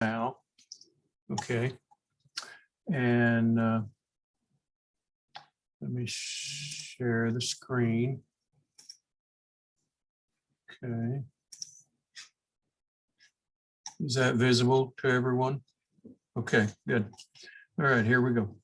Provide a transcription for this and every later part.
now. Okay. And let me share the screen. Okay. Is that visible to everyone? Okay, good. All right, here we go.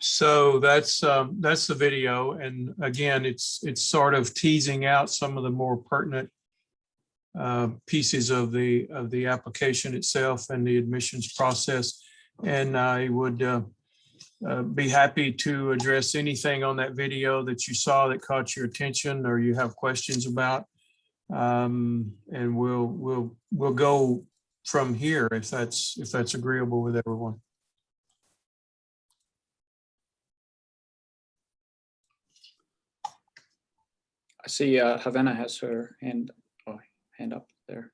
So that's the video, and again, it's sort of teasing out some of the more pertinent pieces of the application itself and the admissions process. And I would be happy to address anything on that video that you saw that caught your attention or you have questions about. And we'll go from here if that's agreeable with everyone. I see Havana has her hand up there.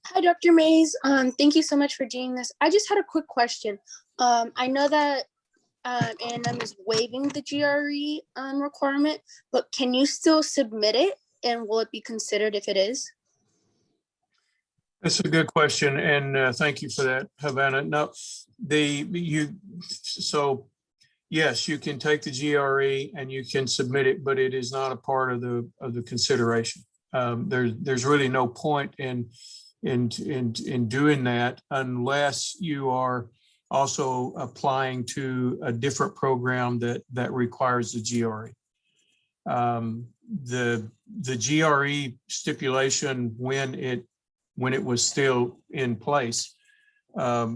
Hi, Dr. Mays. Thank you so much for doing this. I just had a quick question. I know that A&M is waiving the GRE requirement, but can you still submit it, and will it be considered if it is? That's a good question, and thank you for that, Havana. No, so yes, you can take the GRE and you can submit it, but it is not a part of the consideration. There's really no point in doing that unless you are also applying to a different program that requires the GRE. The GRE stipulation when it was still in place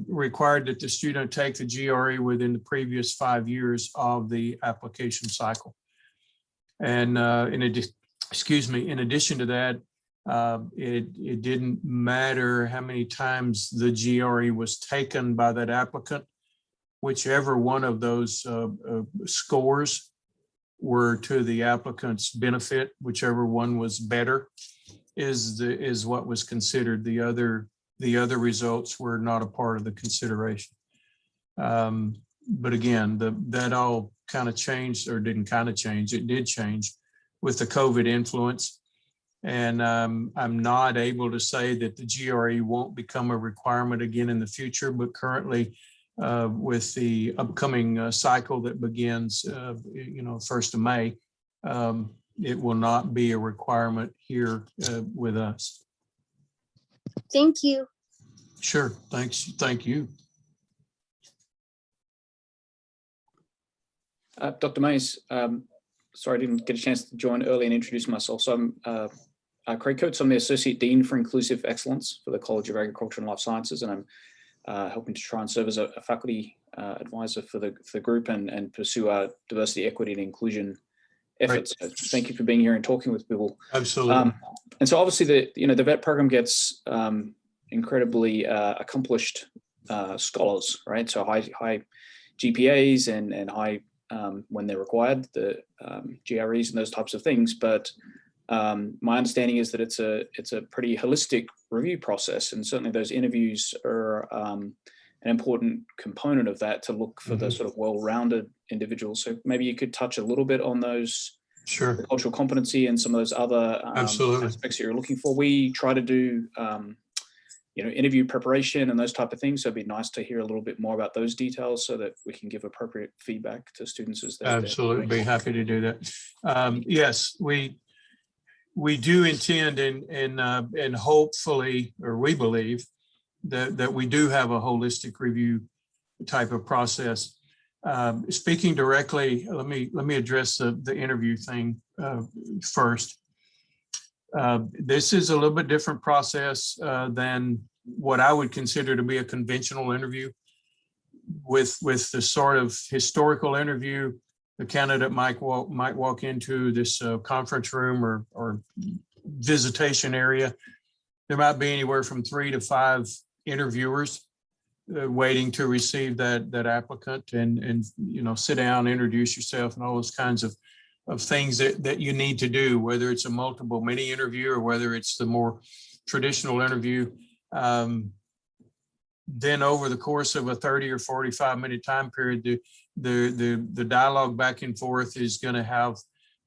required that the student take the GRE within the previous 5 years of the application cycle. And in addition to that, it didn't matter how many times the GRE was taken by that applicant. Whichever one of those scores were to the applicant's benefit, whichever one was better is what was considered. The other results were not a part of the consideration. But again, that all kind of changed, or didn't kind of change, it did change with the COVID influence. And I'm not able to say that the GRE won't become a requirement again in the future, but currently with the upcoming cycle that begins, 1st of May, it will not be a requirement here with us. Thank you. Sure, thanks. Thank you. Dr. Mays, sorry I didn't get a chance to join early and introduce myself. So I'm Craig Coates. I'm the Associate Dean for Inclusive Excellence for the College of Agriculture and Life Sciences, and I'm helping to try and serve as a faculty advisor for the group and pursue our diversity, equity, and inclusion efforts. So thank you for being here and talking with people. Absolutely. And so obviously the vet program gets incredibly accomplished scholars, right? So high GPAs and high when they're required, the GREs and those types of things. But my understanding is that it's a pretty holistic review process, and certainly those interviews are an important component of that to look for the sort of well-rounded individuals. So maybe you could touch a little bit on those, Sure. the cultural competency and some of those other aspects that you're looking for. We try to do interview preparation and those type of things. So it'd be nice to hear a little bit more about those details so that we can give appropriate feedback to students as they Absolutely, be happy to do that. Yes, we do intend and hopefully, or we believe that we do have a holistic review type of process. Speaking directly, let me address the interview thing first. This is a little bit different process than what I would consider to be a conventional interview. With the sort of historical interview, the candidate might walk into this conference room or visitation area. There might be anywhere from 3 to 5 interviewers waiting to receive that applicant, and sit down, introduce yourself, and all those kinds of things that you need to do, whether it's a multiple mini interview or whether it's the more traditional interview. Then over the course of a 30 or 45-minute time period, the dialogue back and forth is going to have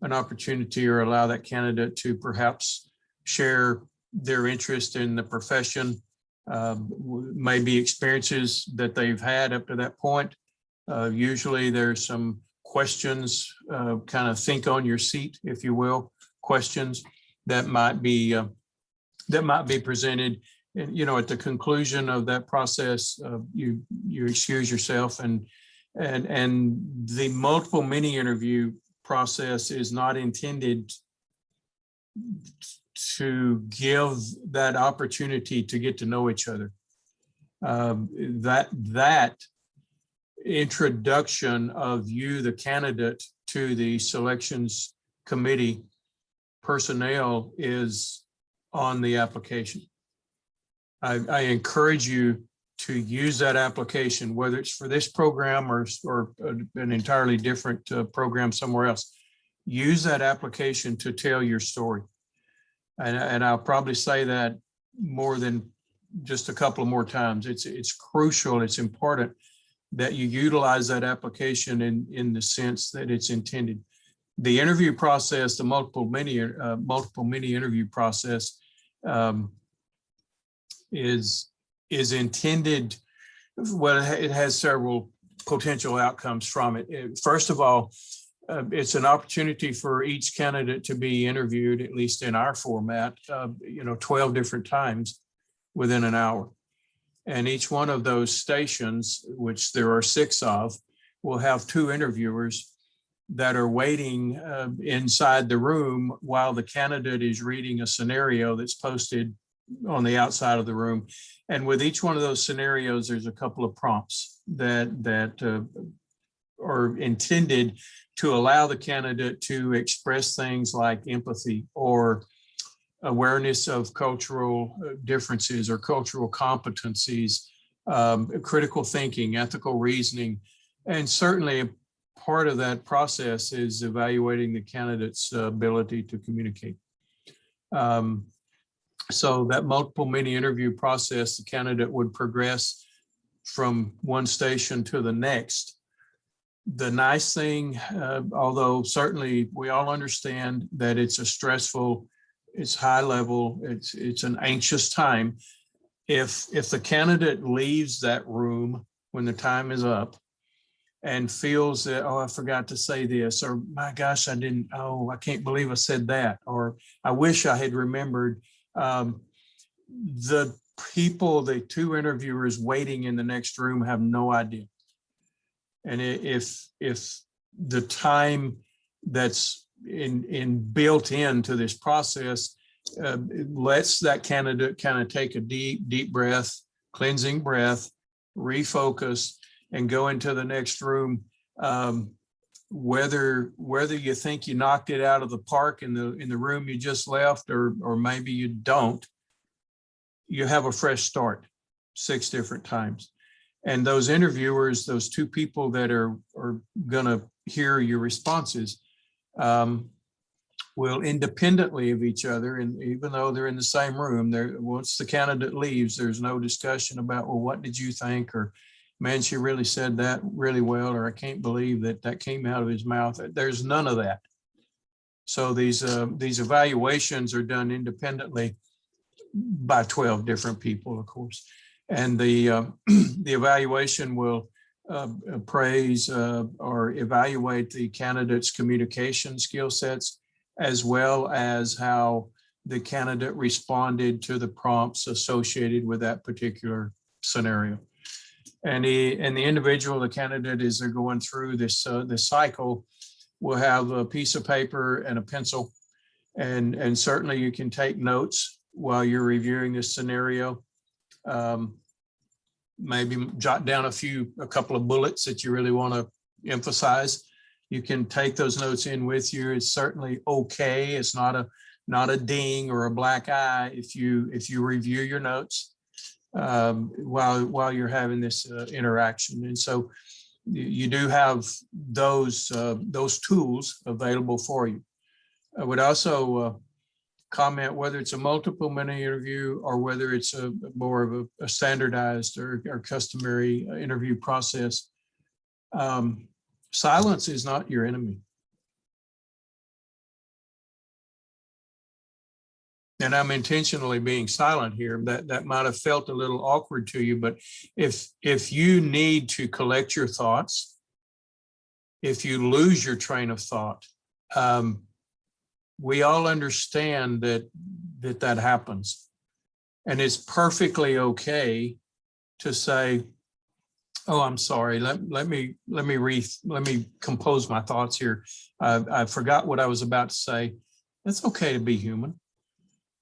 an opportunity or allow that candidate to perhaps share their interest in the profession, maybe experiences that they've had up to that point. Usually there's some questions, kind of think on your seat, if you will, questions that might be presented. And at the conclusion of that process, you excuse yourself, and the multiple mini interview process is not intended to give that opportunity to get to know each other. That introduction of you, the candidate, to the selections committee personnel is on the application. I encourage you to use that application, whether it's for this program or an entirely different program somewhere else. Use that application to tell your story. And I'll probably say that more than just a couple of more times. It's crucial, it's important that you utilize that application in the sense that it's intended. The interview process, the multiple mini interview process, is intended. Well, it has several potential outcomes from it. First of all, it's an opportunity for each candidate to be interviewed, at least in our format, 12 different times within an hour. And each one of those stations, which there are 6 of, will have 2 interviewers that are waiting inside the room while the candidate is reading a scenario that's posted on the outside of the room. And with each one of those scenarios, there's a couple of prompts that are intended to allow the candidate to express things like empathy or awareness of cultural differences or cultural competencies, critical thinking, ethical reasoning. And certainly part of that process is evaluating the candidate's ability to communicate. So that multiple mini interview process, the candidate would progress from one station to the next. The nice thing, although certainly we all understand that it's a stressful, it's high level, it's an anxious time. If the candidate leaves that room when the time is up and feels that, oh, I forgot to say this, or my gosh, I can't believe I said that, or I wish I had remembered, the 2 interviewers waiting in the next room have no idea. And if the time that's built into this process lets that candidate kind of take a deep breath, cleansing breath, refocus, and go into the next room. Whether you think you knocked it out of the park in the room you just left, or maybe you don't, you have a fresh start 6 different times. And those interviewers, those 2 people that are going to hear your responses, will independently of each other, and even though they're in the same room, once the candidate leaves, there's no discussion about, well, what did you think? Or, man, she really said that really well, or I can't believe that came out of his mouth. There's none of that. So these evaluations are done independently by 12 different people, of course. And the evaluation will appraise or evaluate the candidate's communication skill sets, as well as how the candidate responded to the prompts associated with that particular scenario. And the individual, the candidate, as they're going through this cycle, will have a piece of paper and a pencil, and certainly you can take notes while you're reviewing this scenario. Maybe jot down a couple of bullets that you really want to emphasize. You can take those notes in with you. It's certainly okay. It's not a ding or a black eye if you review your notes while you're having this interaction. And so you do have those tools available for you. I would also comment, whether it's a multiple mini interview or whether it's a more of a standardized or customary interview process, silence is not your enemy. And I'm intentionally being silent here. That might have felt a little awkward to you, but if you need to collect your thoughts, if you lose your train of thought, we all understand that happens. And it's perfectly okay to say, oh, I'm sorry, let me compose my thoughts here. I forgot what I was about to say. It's okay to be human.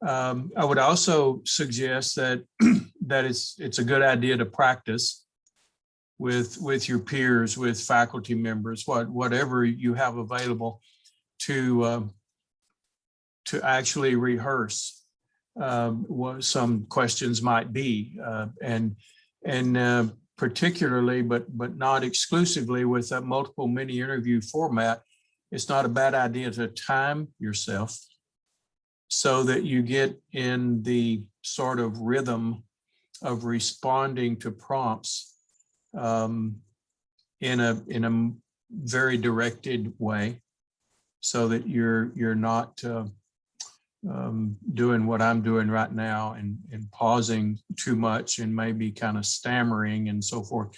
I would also suggest that it's a good idea to practice with your peers, with faculty members, whatever you have available, to actually rehearse what some questions might be, and particularly, but not exclusively, with that multiple mini interview format. It's not a bad idea to time yourself so that you get in the sort of rhythm of responding to prompts in a very directed way, so that you're not doing what I'm doing right now and pausing too much and maybe kind of stammering and so forth.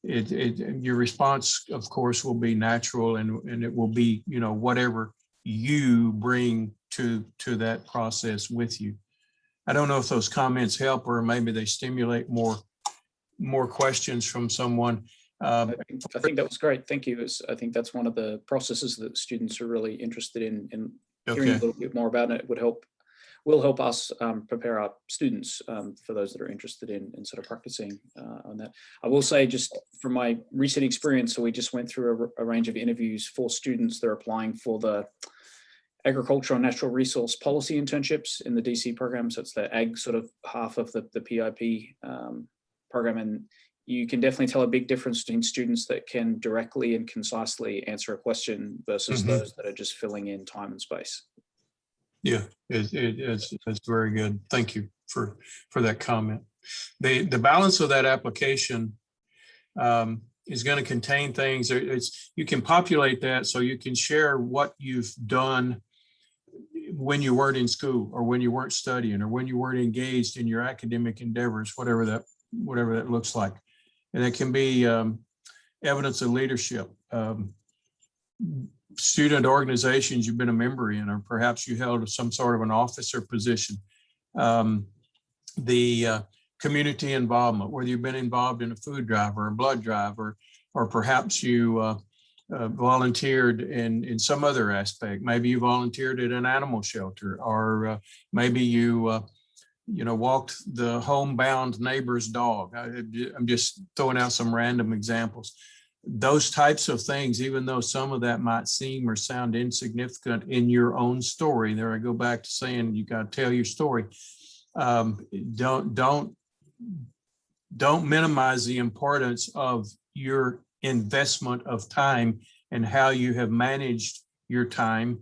Your response, of course, will be natural, and it will be, whatever you bring to that process with you. I don't know if those comments help, or maybe they stimulate more questions from someone. I think that was great. Thank you. I think that's one of the processes that students are really interested in hearing a little bit more about it. Will help us prepare our students for those that are interested in sort of practicing on that. I will say, just from my recent experience, so we just went through a range of interviews for students that are applying for the Agriculture and Natural Resource Policy internships in the DC program. So it's the ag sort of half of the PIP program. And you can definitely tell a big difference between students that can directly and concisely answer a question versus those that are just filling in time and space. Yeah, it's very good. Thank you for that comment. The balance of that application is going to contain things. You can populate that so you can share what you've done when you weren't in school, or when you weren't studying, or when you weren't engaged in your academic endeavors, whatever that looks like. And it can be evidence of leadership, student organizations you've been a member in, or perhaps you held some sort of an officer position, the community involvement, whether you've been involved in a food drive or a blood drive, or perhaps you volunteered in some other aspect. Maybe you volunteered at an animal shelter, or maybe you walked the homebound neighbor's dog. I'm just throwing out some random examples. Those types of things, even though some of that might seem or sound insignificant in your own story, there I go back to saying you got to tell your story. Don't minimize the importance of your investment of time and how you have managed your time,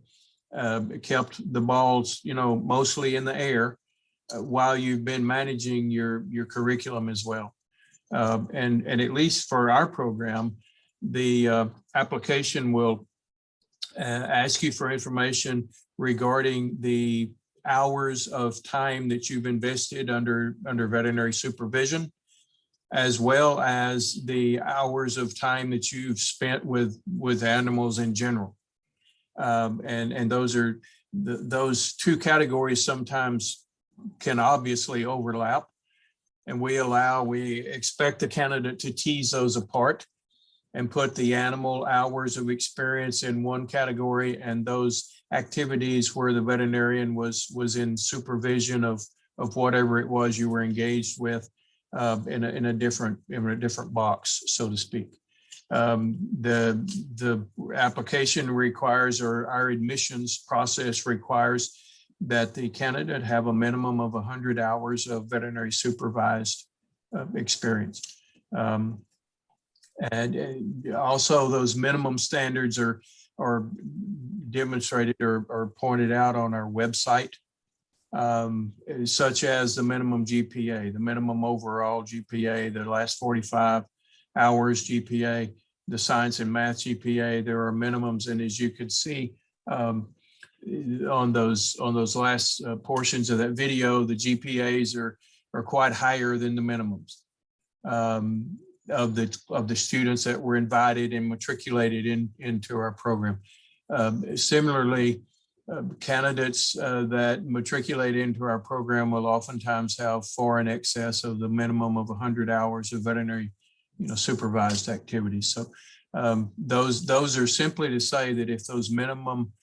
kept the balls, mostly in the air while you've been managing your curriculum as well. And at least for our program, the application will ask you for information regarding the hours of time that you've invested under veterinary supervision, as well as the hours of time that you've spent with animals in general. And those two categories sometimes can obviously overlap. And we expect the candidate to tease those apart and put the animal hours of experience in one category, and those activities where the veterinarian was in supervision of whatever it was you were engaged with in a different box, so to speak. The application requires, or our admissions process requires, that the candidate have a minimum of 100 hours of veterinary supervised experience. And also those minimum standards are demonstrated or pointed out on our website, such as the minimum GPA, the minimum overall GPA, the last 45 hours GPA, the science and math GPA. There are minimums, and as you could see on those last portions of that video, the GPAs are quite higher than the minimums of the students that were invited and matriculated into our program. Similarly, candidates that matriculate into our program will oftentimes have far in excess of the minimum of 100 hours of veterinary, supervised activities. So those are simply to say that if those minimum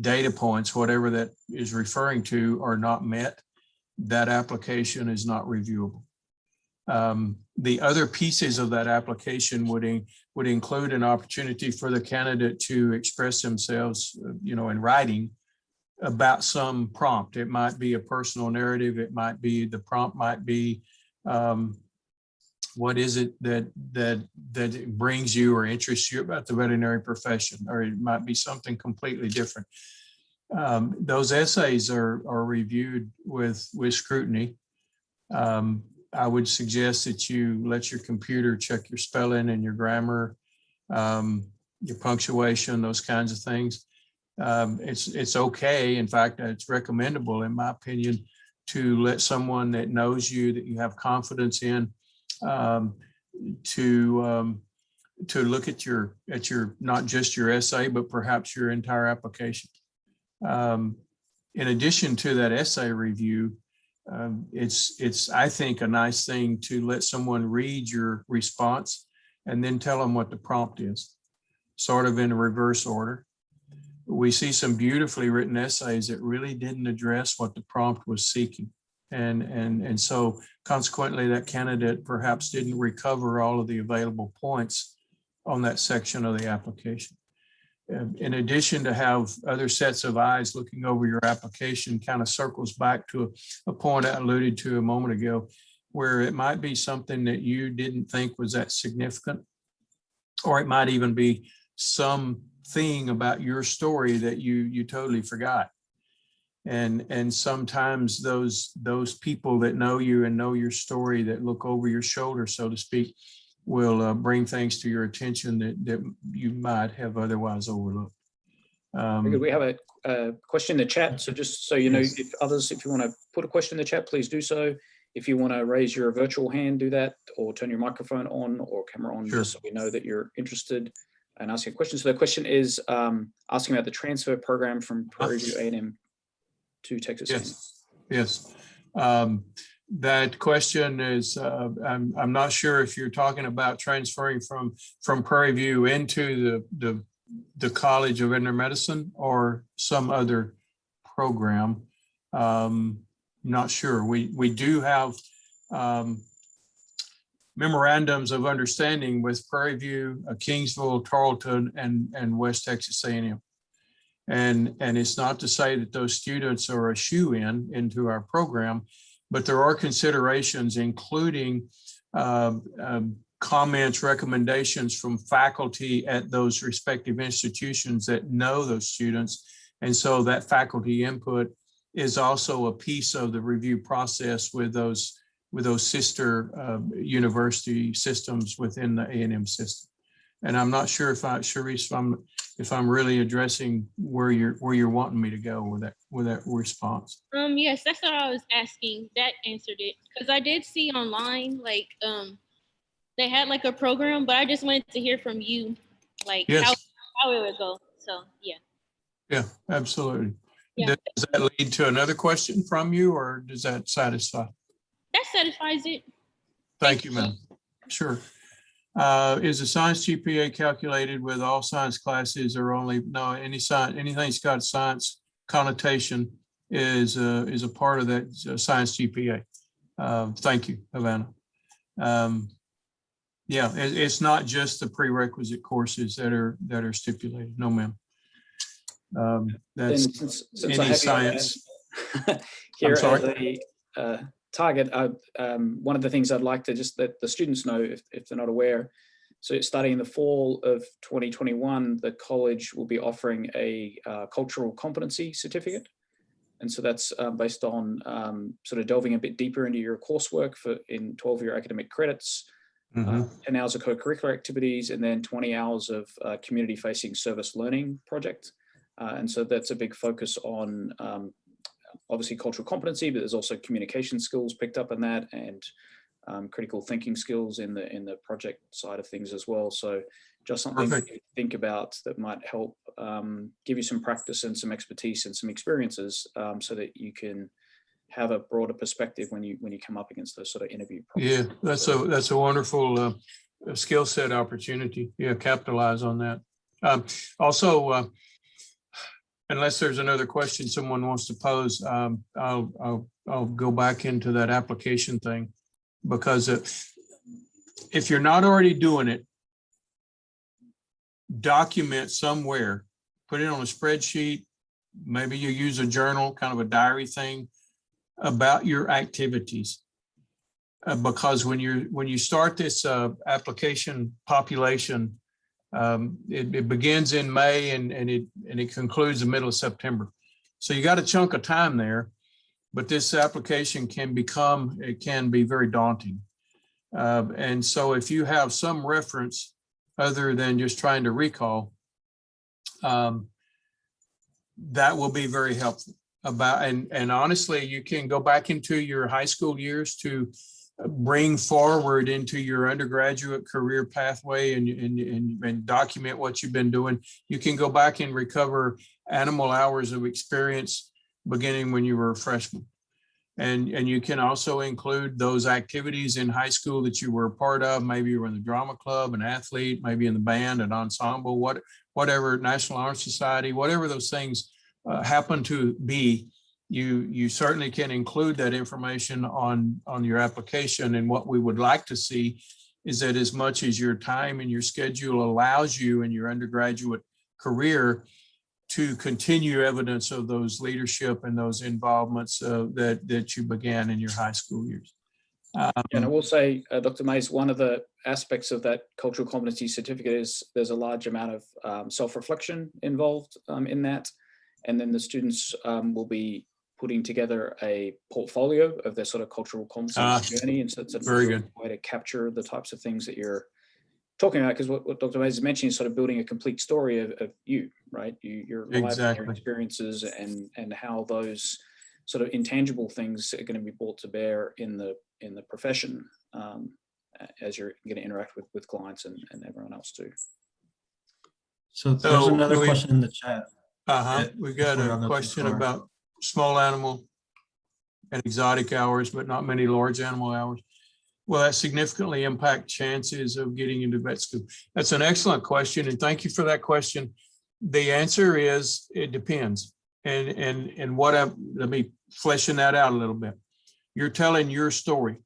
data points, whatever that is referring to, are not met, that application is not reviewable. The other pieces of that application would include an opportunity for the candidate to express themselves, in writing about some prompt. It might be a personal narrative. It might be, the prompt might be, what is it that brings you or interests you about the veterinary profession, or it might be something completely different. Those essays are reviewed with scrutiny. I would suggest that you let your computer check your spelling and your grammar, your punctuation, those kinds of things. It's okay. In fact, it's recommendable, in my opinion, to let someone that knows you, that you have confidence in, to look at your not just your essay, but perhaps your entire application. In addition to that essay review, it's I think a nice thing to let someone read your response and then tell them what the prompt is, sort of in a reverse order. We see some beautifully written essays that really didn't address what the prompt was seeking. And so consequently, that candidate perhaps didn't recover all of the available points on that section of the application. In addition, to have other sets of eyes looking over your application kind of circles back to a point I alluded to a moment ago, where it might be something that you didn't think was that significant, or it might even be something about your story that you totally forgot. And sometimes those people that know you and know your story, that look over your shoulder, so to speak, will bring things to your attention that you might have otherwise overlooked. We have a question in the chat. So just so you know, Yes. if you want to put a question in the chat, please do so. If you want to raise your virtual hand, do that, or turn your microphone on or camera on, Sure. just so we know that you're interested in asking a question. So the question is asking about the transfer program from Prairie View A&M to Texas A&M. Yes. that question is, I'm not sure if you're talking about transferring from Prairie View into the College of Veterinary Medicine or some other program. Not sure. We do have memorandums of understanding with Prairie View, Kingsville, Tarleton, and West Texas A&M. And it's not to say that those students are a shoe-in into our program, but there are considerations, including comments, recommendations from faculty at those respective institutions that know those students. And so that faculty input is also a piece of the review process with those sister university systems within the A&M system. And I'm not sure if Sharice, if I'm really addressing where you're wanting me to go with that response. Yes, that's what I was asking. That answered it, because I did see online like they had like a program, but I just wanted to hear from you, like Yes. how it would go. So yeah. Yeah, absolutely. Yeah. Does that lead to another question from you, or does that satisfy? That satisfies it. Thank you, ma'am. Sure. Is the science GPA calculated with all science classes, or only anything that's got a science connotation is a part of that science GPA? Thank you, Havana. Yeah, it's not just the prerequisite courses that are stipulated. No, ma'am. That's since any I have science. here I'm as sorry. a target, one of the things I'd like to just let the students know, if they're not aware, so starting in the fall of 2021, the college will be offering a cultural competency certificate. And so that's based on sort of delving a bit deeper into your coursework in 12-year academic credits, 10 hours of co-curricular activities, and then 20 hours of community-facing service learning project. And so that's a big focus on obviously cultural competency, but there's also communication skills picked up in that, and critical thinking skills in the project side of things as well. So just something to think about that might help give you some practice and some expertise and some experiences, so that you can have a broader perspective when you come up against those sort of interview processes. Yeah, that's a wonderful skill set opportunity. Yeah, capitalize on that. Also, unless there's another question someone wants to pose, I'll go back into that application thing, because if you're not already doing it, document somewhere, put it on a spreadsheet. Maybe you use a journal, kind of a diary thing about your activities, because when you start this application population, it begins in May and it concludes the middle of September. So you got a chunk of time there, but this application can be very daunting. And so if you have some reference other than just trying to recall, that will be very helpful. And honestly, you can go back into your high school years to bring forward into your undergraduate career pathway and document what you've been doing. You can go back and recover animal hours of experience beginning when you were a freshman. And you can also include those activities in high school that you were a part of. Maybe you were in the drama club, an athlete, maybe in the band, an ensemble, whatever, National Honor Society, whatever those things happen to be. You certainly can include that information on your application. And what we would like to see is that as much as your time and your schedule allows you in your undergraduate career to continue evidence of those leadership and those involvements that you began in your high school years. And I will say, Dr. Mays, one of the aspects of that cultural competency certificate is there's a large amount of self-reflection involved in that. And then the students will be putting together a portfolio of their sort of cultural competency journey. And so it's a very good way to capture the types of things that you're talking about, because what Dr. Mays is mentioning is sort of building a complete story of you, right? Your life, your experiences, and how those sort of intangible things are going to be brought to bear in the profession as you're going to interact with clients and everyone else too. So there's another question in the chat. We got a question about small animal and exotic hours, but not many large animal hours. Will that significantly impact chances of getting into vet school? That's an excellent question, and thank you for that question. The answer is it depends. And what let me fleshing that out a little bit. You're telling your story.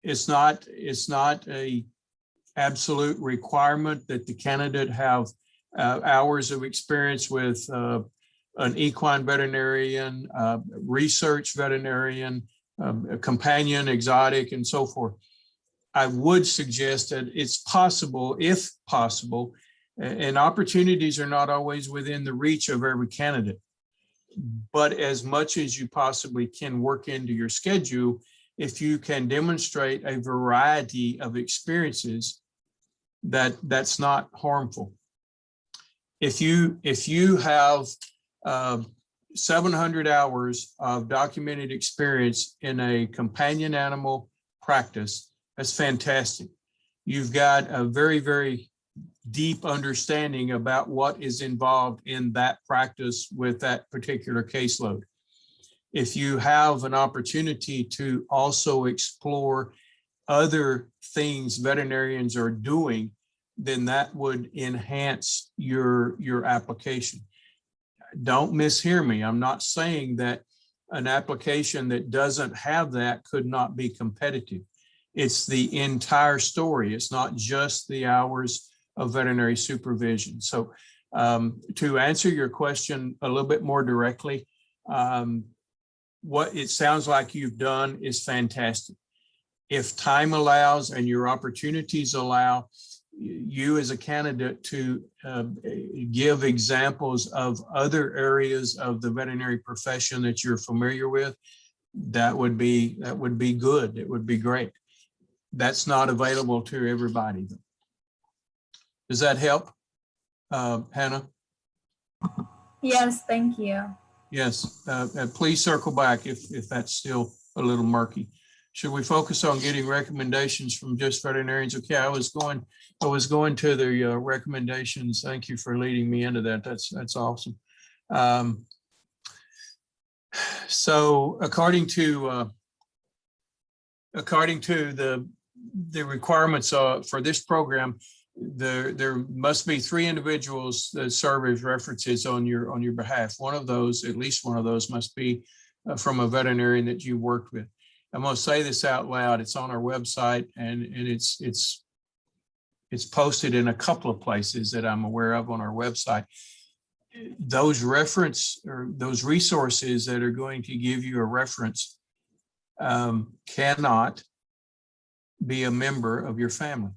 It's not a absolute requirement that the candidate have hours of experience with an equine veterinarian, research veterinarian, a companion, exotic, and so forth. I would suggest that it's possible, if possible, and opportunities are not always within the reach of every candidate, but as much as you possibly can work into your schedule, if you can demonstrate a variety of experiences, that's not harmful. If you have 700 hours of documented experience in a companion animal practice, that's fantastic. You've got a very, very deep understanding about what is involved in that practice with that particular caseload. If you have an opportunity to also explore other things veterinarians are doing, then that would enhance your application. Don't mishear me. I'm not saying that an application that doesn't have that could not be competitive. It's the entire story. It's not just the hours of veterinary supervision. So to answer your question a little bit more directly, what it sounds like you've done is fantastic. If time allows and your opportunities allow, you as a candidate to give examples of other areas of the veterinary profession that you're familiar with, that would be good. It would be great. That's not available to everybody. Does that help, Hannah? Yes, thank you. Yes, please circle back if that's still a little murky. Should we focus on getting recommendations from just veterinarians? Okay, I was going to the recommendations. Thank you for leading me into that. That's awesome. So according to the requirements for this program, there must be 3 individuals that serve as references on your behalf. One of those, at least one of those, must be from a veterinarian that you worked with. I'm going to say this out loud. It's on our website, and it's posted in a couple of places that I'm aware of on our website. Those reference or those resources that are going to give you a reference cannot be a member of your family.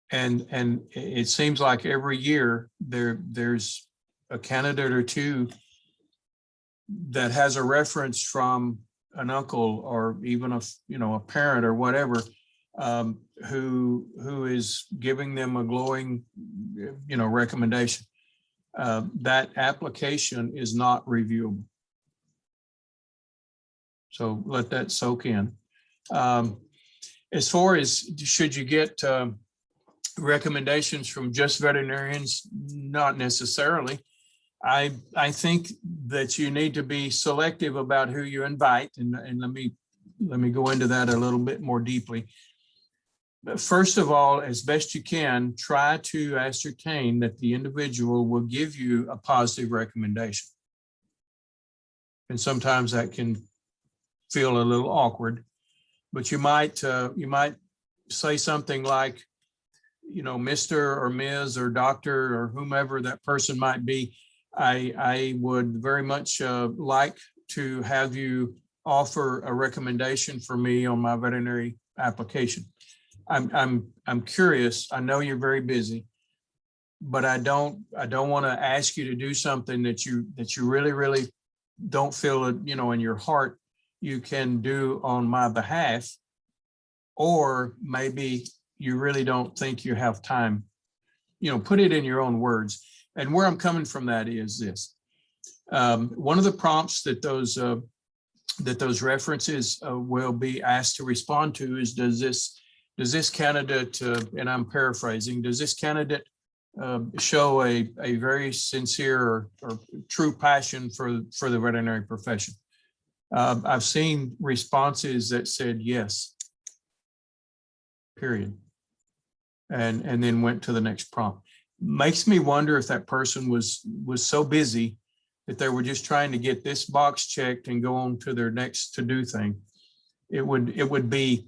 And it seems like every year there's a candidate or two that has a reference from an uncle or even a parent or whatever, who is giving them a glowing recommendation. That application is not reviewable. So let that soak in. As far as should you get recommendations from just veterinarians? Not necessarily. I think that you need to be selective about who you invite, and let me go into that a little bit more deeply. But first of all, as best you can, try to ascertain that the individual will give you a positive recommendation. And sometimes that can feel a little awkward, but you might say something like, Mr. or Ms. or Doctor or whomever that person might be, I would very much like to have you offer a recommendation for me on my veterinary application. I'm curious. I know you're very busy, but I don't want to ask you to do something that you really don't feel it, in your heart you can do on my behalf, or maybe you really don't think you have time. Put it in your own words. And where I'm coming from that is this. One of the prompts that those references will be asked to respond to is, does this candidate, and I'm paraphrasing, does this candidate show a very sincere or true passion for the veterinary profession. I've seen responses that said yes, period, and then went to the next prompt. Makes me wonder if that person was so busy that they were just trying to get this box checked and go on to their next to-do thing. It would be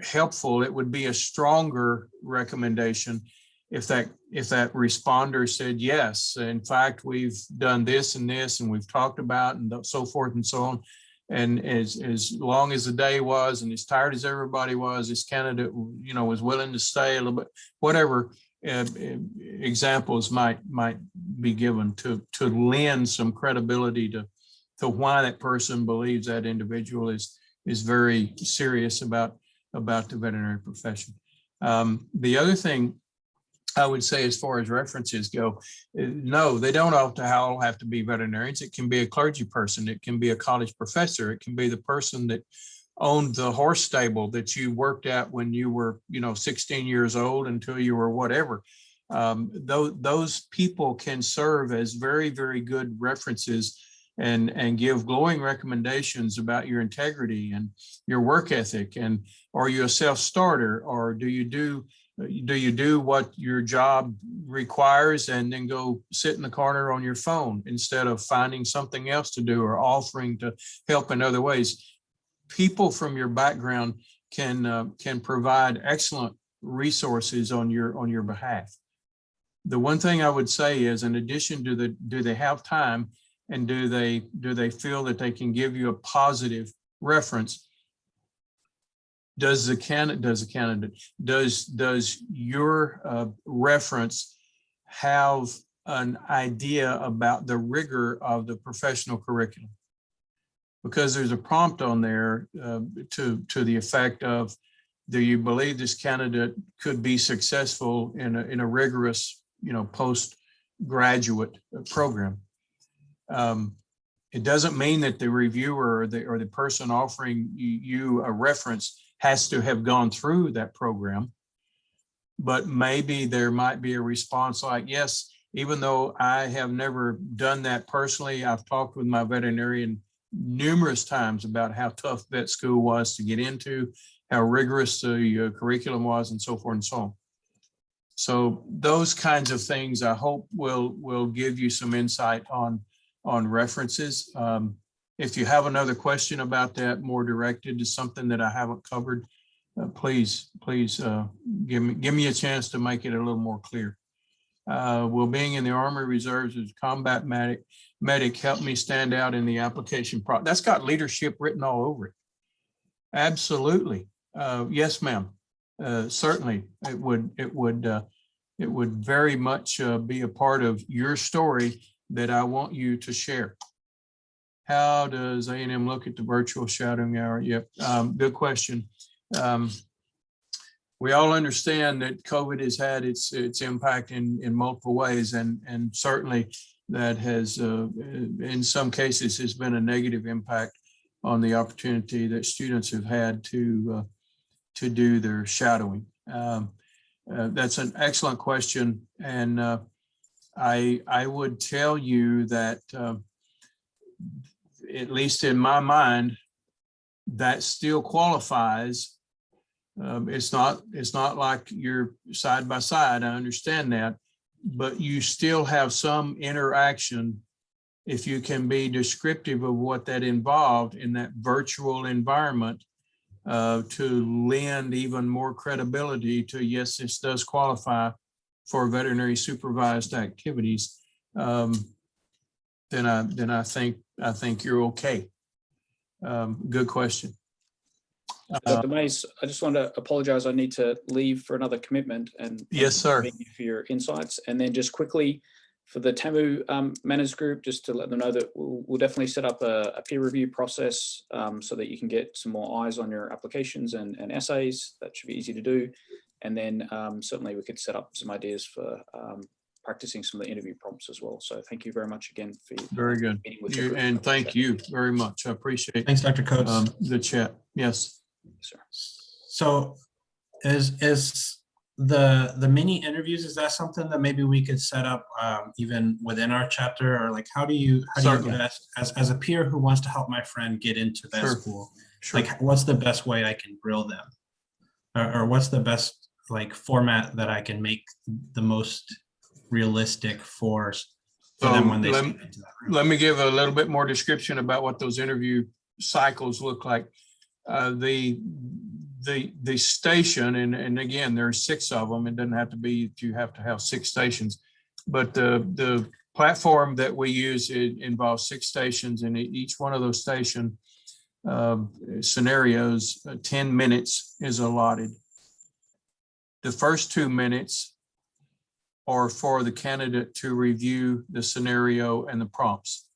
helpful. It would be a stronger recommendation if that responder said yes. In fact, we've done this and this, and we've talked about and so forth and so on. And as long as the day was, and as tired as everybody was, this candidate, was willing to stay a little bit, whatever examples might be given to lend some credibility to why that person believes that individual is very serious about the veterinary profession. The other thing I would say, as far as references go, no, they don't all have to be veterinarians. It can be a clergy person. It can be a college professor. It can be the person that owned the horse stable that you worked at when you were, 16 years old until you were whatever. Those people can serve as very, very good references and give glowing recommendations about your integrity and your work ethic. And are you a self-starter, or do you do what your job requires and then go sit in the corner on your phone instead of finding something else to do or offering to help in other ways? People from your background can provide excellent resources on your behalf. The one thing I would say is, in addition to do they have time, and do they feel that they can give you a positive reference? Does your reference have an idea about the rigor of the professional curriculum? Because there's a prompt on there to the effect of, do you believe this candidate could be successful in a rigorous, postgraduate program? It doesn't mean that the reviewer or the person offering you a reference has to have gone through that program, but maybe there might be a response like, yes, even though I have never done that personally, I've talked with my veterinarian numerous times about how tough vet school was to get into, how rigorous the curriculum was, and so forth and so on. So those kinds of things, I hope, will give you some insight on references. If you have another question about that, more directed to something that I haven't covered, please give me a chance to make it a little more clear. Will being in the Army Reserves as combat medic help me stand out in the application process? That's got leadership written all over it. Absolutely. Yes, ma'am. Certainly, it would very much be a part of your story that I want you to share. How does A&M look at the virtual shadowing hour? Yep, good question. We all understand that COVID has had its impact in multiple ways, and certainly that has, in some cases, has been a negative impact on the opportunity that students have had to do their shadowing. That's an excellent question, and I would tell you that, at least in my mind, that still qualifies. It's not like you're side by side. I understand that, but you still have some interaction if you can be descriptive of what that involved in that virtual environment, to lend even more credibility to, yes, this does qualify for veterinary supervised activities. Then I think you're okay. Good question. Dr. Mays, I just want to apologize. I need to leave for another commitment, and yes, sir. Thank you for your insights. And then just quickly for the TAMU MANRRS group, just to let them know that we'll definitely set up a peer review process so that you can get some more eyes on your applications and essays. That should be easy to do. And then certainly we could set up some ideas for practicing some of the interview prompts as well. So thank you very much again for very good. And thank you very much. I appreciate. Thanks, Dr. Coates. The chat. Yes. Sir. So as the mini interviews, is that something that maybe we could set up even within our chapter, or like how do you Certainly. best, as a peer who wants to help my friend get into that Sure. school, Sure. like what's the best way I can grill them, or what's the best like format that I can make the most realistic for them when they step into that room? Let me give a little bit more description about what those interview cycles look like. The station, and again, there are 6 of them. It doesn't have to be, you have to have 6 stations, but the platform that we use, it involves 6 stations, and each one of those station scenarios, 10 minutes is allotted. The first 2 minutes are for the candidate to review the scenario and the prompts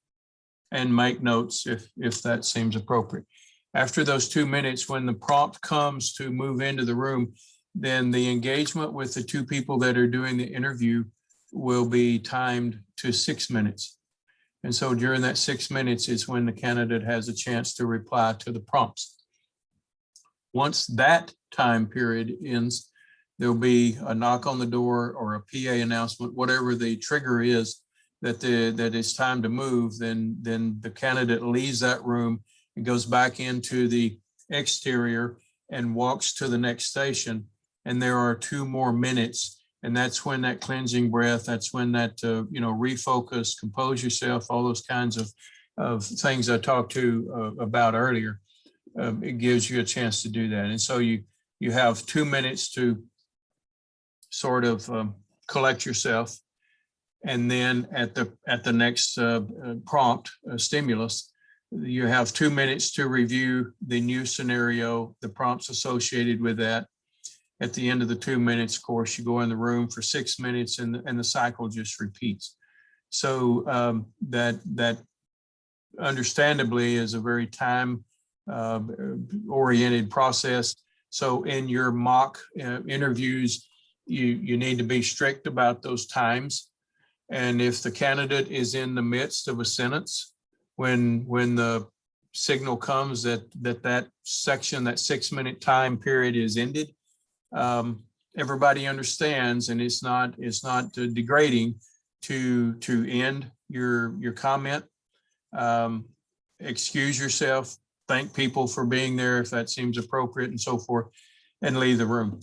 and make notes if that seems appropriate. After those 2 minutes, when the prompt comes to move into the room, then the engagement with the 2 people that are doing the interview will be timed to 6 minutes. And so during that 6 minutes is when the candidate has a chance to reply to the prompts. Once that time period ends, there'll be a knock on the door or a PA announcement, whatever the trigger is that it's time to move, then the candidate leaves that room and goes back into the exterior and walks to the next station. And there are 2 more minutes. And that's when that cleansing breath, that's when that, refocus, compose yourself, all those kinds of things I talked to about earlier. It gives you a chance to do that. And so you have 2 minutes to sort of collect yourself. And then at the next prompt stimulus, you have 2 minutes to review the new scenario, the prompts associated with that. At the end of the 2 minutes, of course, you go in the room for 6 minutes, and the cycle just repeats. So that understandably is a very time oriented process. So in your mock interviews, you need to be strict about those times. And if the candidate is in the midst of a sentence, when the signal comes that section, that 6 minute time period is ended, everybody understands, and it's not degrading to end your comment, excuse yourself, thank people for being there if that seems appropriate, and so forth, and leave the room.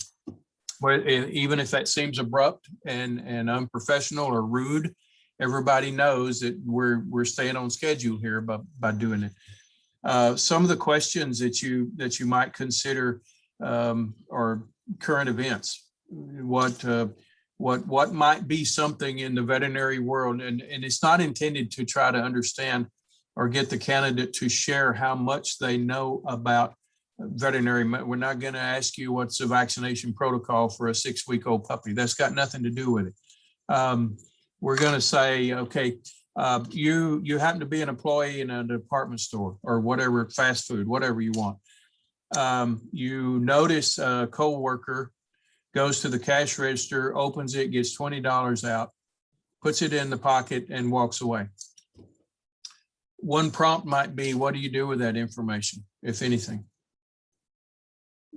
But even if that seems abrupt and unprofessional or rude, everybody knows that we're staying on schedule here by doing it. Some of the questions that you might consider are current events. What might be something in the veterinary world, and it's not intended to try to understand or get the candidate to share how much they know about veterinary. We're not going to ask you what's the vaccination protocol for a 6-week-old puppy. That's got nothing to do with it. We're going to say, okay, you happen to be an employee in a department store or whatever, fast food, whatever you want. You notice a coworker goes to the cash register, opens it, gets $20 out, puts it in the pocket, and walks away. One prompt might be, what do you do with that information, if anything?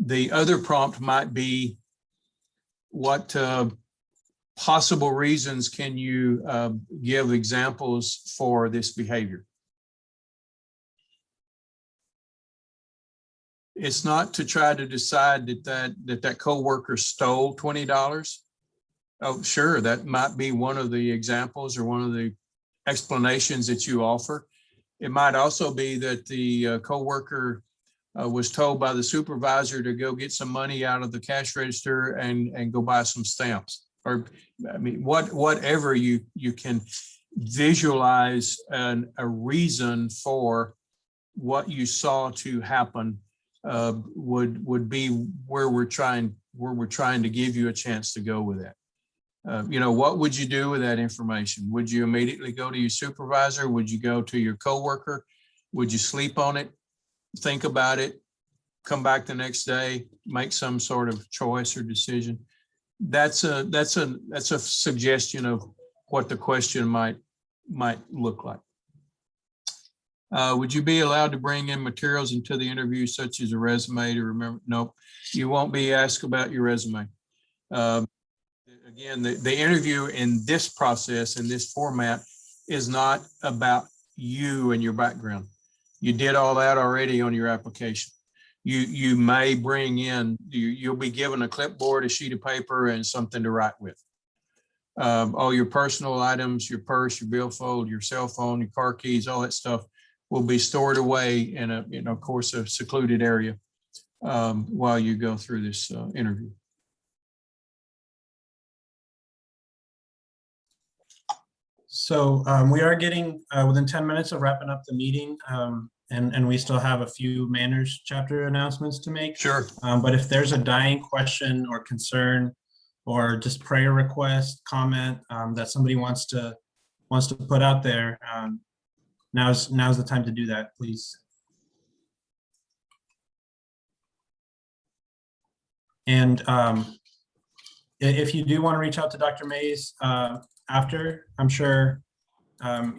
The other prompt might be, what possible reasons can you give examples for this behavior? It's not to try to decide that coworker stole $20. Oh, sure, that might be one of the examples or one of the explanations that you offer. It might also be that the coworker was told by the supervisor to go get some money out of the cash register and go buy some stamps. Or, I mean, whatever you can visualize a reason for what you saw to happen would be where we're trying to give you a chance to go with that. What would you do with that information? Would you immediately go to your supervisor? Would you go to your coworker? Would you sleep on it, think about it, come back the next day, make some sort of choice or decision? That's a suggestion of what the question might look like. Would you be allowed to bring in materials into the interview, such as a resume to remember? Nope, you won't be asked about your resume. Um, Again, the interview in this process, in this format, is not about you and your background. You did all that already on your application. You may bring in, you'll be given a clipboard, a sheet of paper, and something to write with. All your personal items, your purse, your billfold, your cell phone, your car keys, all that stuff will be stored away in a, of course, a secluded area while you go through this interview. So we are getting within 10 minutes of wrapping up the meeting, and we still have a few MANRRS chapter announcements to make. Sure. But if there's a dying question or concern or just prayer request, comment that somebody wants to put out there, now's the time to do that, please. And if you do want to reach out to Dr. Mays after, I'm sure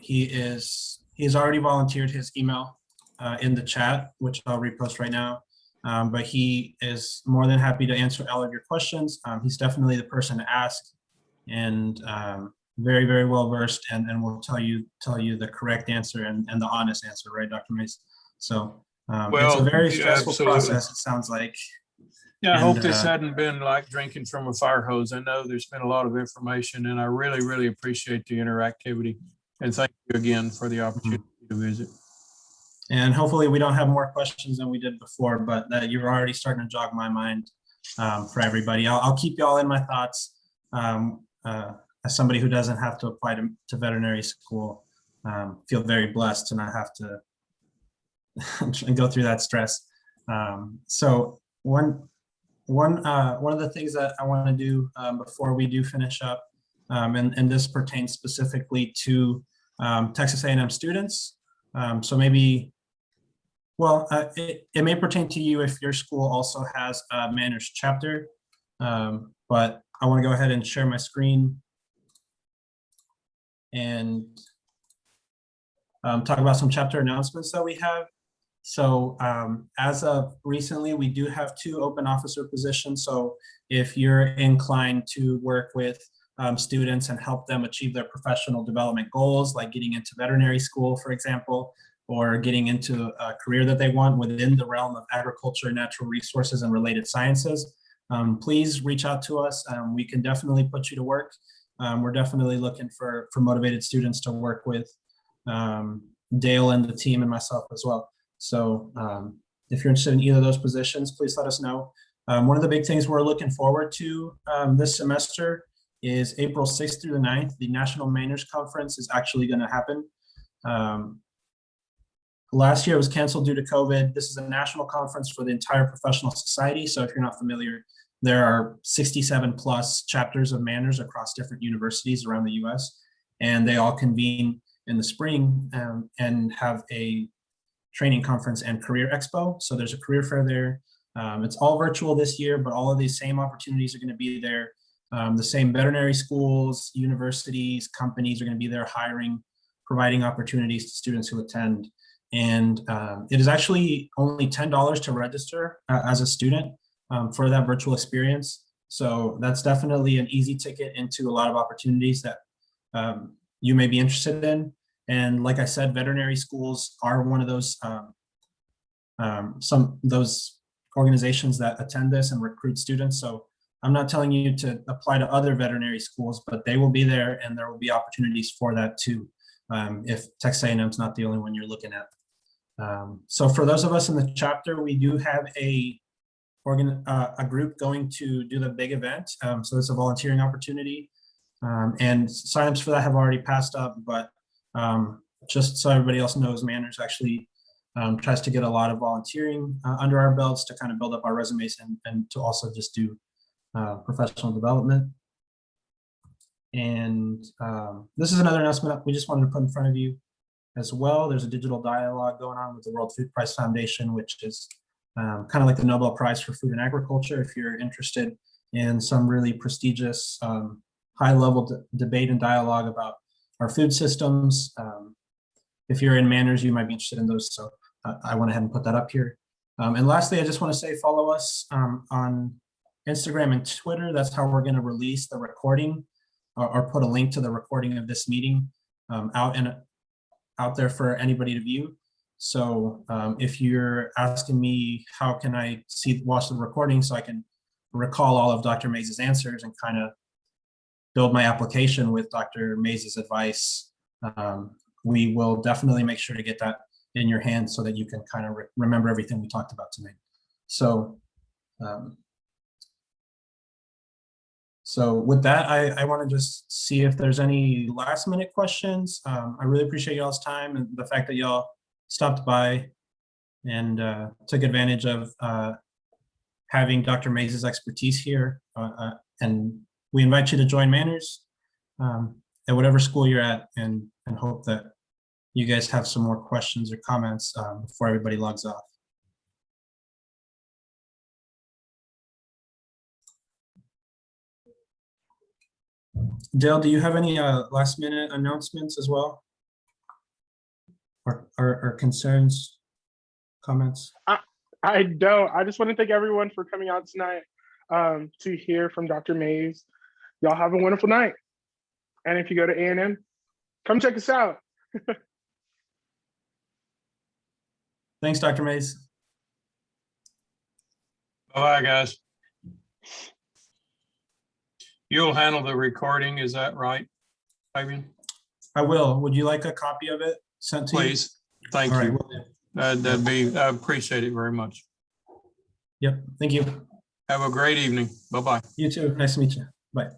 he's already volunteered his email in the chat, which I'll repost right now. But he is more than happy to answer all of your questions. He's definitely the person to ask, and very, very well versed, and will tell you the correct answer and the honest answer, right, Dr. Mays? So it's a very stressful process, it sounds like. Yeah, I hope this hadn't been like drinking from a fire hose. I know there's been a lot of information, and I really, really appreciate the interactivity. And thank you again for the opportunity to visit. And hopefully we don't have more questions than we did before, but you're already starting to jog my mind for everybody. I'll keep you all in my thoughts as somebody who doesn't have to apply to veterinary school. Feel very blessed to not have to go through that stress. So one of the things that I want to do before we do finish up, and this pertains specifically to Texas A&M students. So maybe, well, it may pertain to you if your school also has a MANRRS chapter, but I want to go ahead and share my screen and talk about some chapter announcements that we have. So as of recently, we do have 2 open officer positions. So if you're inclined to work with students and help them achieve their professional development goals, like getting into veterinary school, for example, or getting into a career that they want within the realm of agriculture, natural resources, and related sciences, please reach out to us. We can definitely put you to work. We're definitely looking for motivated students to work with Dale and the team and myself as well. So if you're interested in either of those positions, please let us know. One of the big things we're looking forward to this semester is April 6th through the 9th. The National MANRRS Conference is actually going to happen. Last year it was canceled due to COVID. This is a national conference for the entire professional society. So if you're not familiar, there are 67 plus chapters of MANRRS across different universities around the US, and they all convene in the spring and have a training conference and career expo. So there's a career fair there. It's all virtual this year, but all of these same opportunities are going to be there. The same veterinary schools, universities, companies are going to be there hiring, providing opportunities to students who attend. And it is actually only $10 to register as a student for that virtual experience. So that's definitely an easy ticket into a lot of opportunities that you may be interested in. And like I said, veterinary schools are one of those those organizations that attend this and recruit students. So I'm not telling you to apply to other veterinary schools, but they will be there, and there will be opportunities for that too, if Texas A&M is not the only one you're looking at. So for those of us in the chapter, we do have a group going to do the big event. So it's a volunteering opportunity, and signups for that have already passed up, but just so everybody else knows, MANRRS actually tries to get a lot of volunteering under our belts to kind of build up our resumes and to also just do professional development. And this is another announcement we just wanted to put in front of you as well. There's a digital dialogue going on with the World Food Prize Foundation, which is kind of like the Nobel Prize for Food and Agriculture. If you're interested in some really prestigious high-level debate and dialogue about our food systems, if you're in MANRRS, you might be interested in those. So I went ahead and put that up here. And lastly, I just want to say follow us on Instagram and Twitter. That's how we're going to release the recording or put a link to the recording of this meeting out there for anybody to view. So if you're asking me, how can I watch the recording so I can recall all of Dr. Mays' answers and kind of build my application with Dr. Mays' advice, we will definitely make sure to get that in your hands so that you can kind of remember everything we talked about tonight. So, so with that, I want to just see if there's any last minute questions. I really appreciate y'all's time and the fact that y'all stopped by and took advantage of having Dr. Mays' expertise here. And we invite you to join MANRRS at whatever school you're at, and hope that you guys have some more questions or comments before everybody logs off. Dale, do you have any last minute announcements as well? Or concerns, comments? I don't. I just want to thank everyone for coming out tonight to hear from Dr. Mays. Y'all have a wonderful night. And if you go to A&M, come check us out. Thanks, Dr. Mays. Bye, guys. You'll handle the recording, is that right, Fabian? I will. Would you like a copy of it sent to you? Please, thank All right, you. will do. That'd be, I appreciate it very much. Yep, thank you. Have a great evening. Bye-bye. You too. Nice to meet you. Bye.